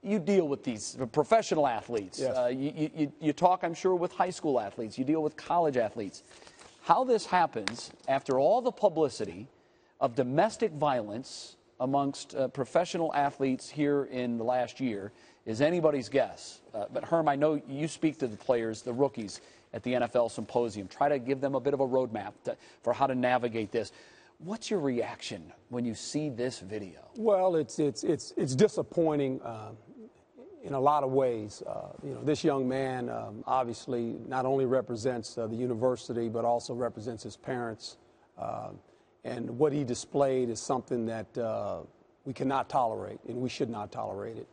you deal with these professional athletes. Yes. You talk, I'm sure, with high school athletes. You deal with college athletes. How this happens after all the publicity of domestic violence amongst professional athletes here in the last year is anybody's guess. But Herm, I know you speak to the players, the rookies at the NFL Symposium. Try to give them a bit of a roadmap for how to navigate this. What's your reaction when you see this video? Well, it's disappointing in a lot of ways. This young man obviously not only represents the university, but also represents his parents. And what he displayed is something that we cannot tolerate, and we should not tolerate it.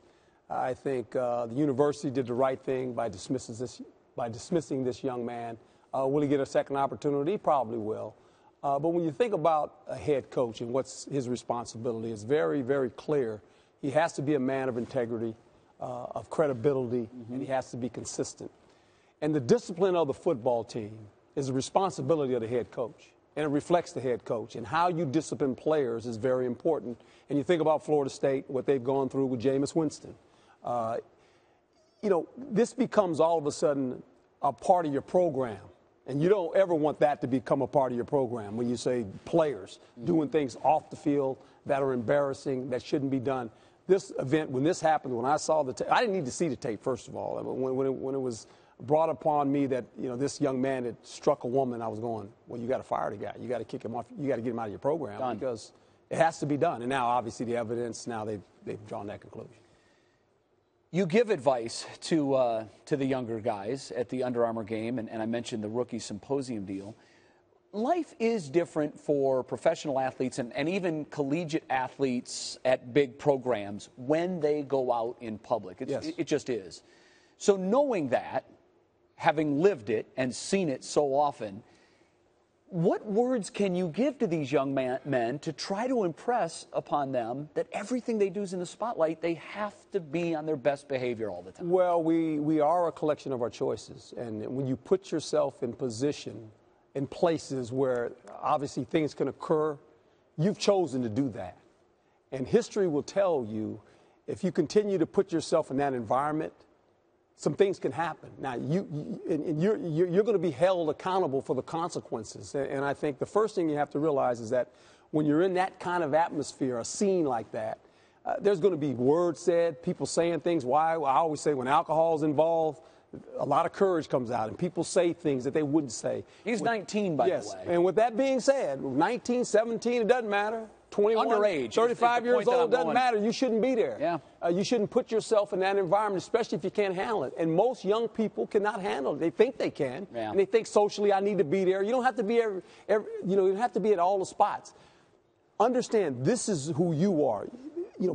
I think the university did the right thing by dismissing this young man. Will he get a second opportunity? He probably will. But when you think about a head coach and what's his responsibility, it's very, very clear. He has to be a man of integrity, of credibility, and he has to be consistent. And the discipline of the football team is the responsibility of the head coach, and it reflects the head coach. And how you discipline players is very important. And you think about Florida State, what they've gone through with Jameis Winston. This becomes all of a sudden a part of your program. And you don't ever want that to become a part of your program when you say players doing things off the field that are embarrassing, that shouldn't be done. This event, when this happened, when I saw the tape, I didn't need to see the tape, first of all. When it was brought upon me that, this young man had struck a woman, I was going, well, you got to fire the guy. You got to kick him off. You got to get him out of your program because it has to be done. And now, obviously, the evidence, now they've drawn that conclusion. You give advice to the younger guys at the Under Armour game, and I mentioned the rookie symposium deal. Life is different for professional athletes and even collegiate athletes at big programs when they go out in public. It just is. So knowing that, having lived it and seen it so often, what words can you give to these young men to try to impress upon them that everything they do is in the spotlight, they have to be on their best behavior all the time? Well, we are a collection of our choices. And when you put yourself in position, in places where obviously things can occur, you've chosen to do that. And history will tell you, if you continue to put yourself in that environment, some things can happen. Now, you're going to be held accountable for the consequences. And I think the first thing you have to realize is that when you're in that kind of atmosphere, a scene like that, there's going to be words said, people saying things. Why? I always say when alcohol is involved, a lot of courage comes out, and people say things that they wouldn't say. He's 19, by the way. Yes, and with that being said, 19, 17, it doesn't matter. 21, underage, 35 years old, doesn't matter. You shouldn't be there. Yeah. You shouldn't put yourself in that environment, especially if you can't handle it. And most young people cannot handle it. They think they can, and they think socially, I need to be there. You don't have to be you don't have to be at all the spots. Understand, this is who you are.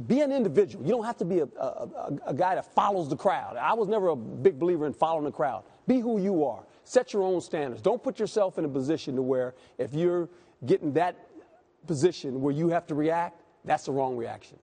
Be an individual. You don't have to be a guy that follows the crowd. I was never a big believer in following the crowd. Be who you are. Set your own standards. Don't put yourself in a position to where if you're getting that position where you have to react, that's the wrong reaction.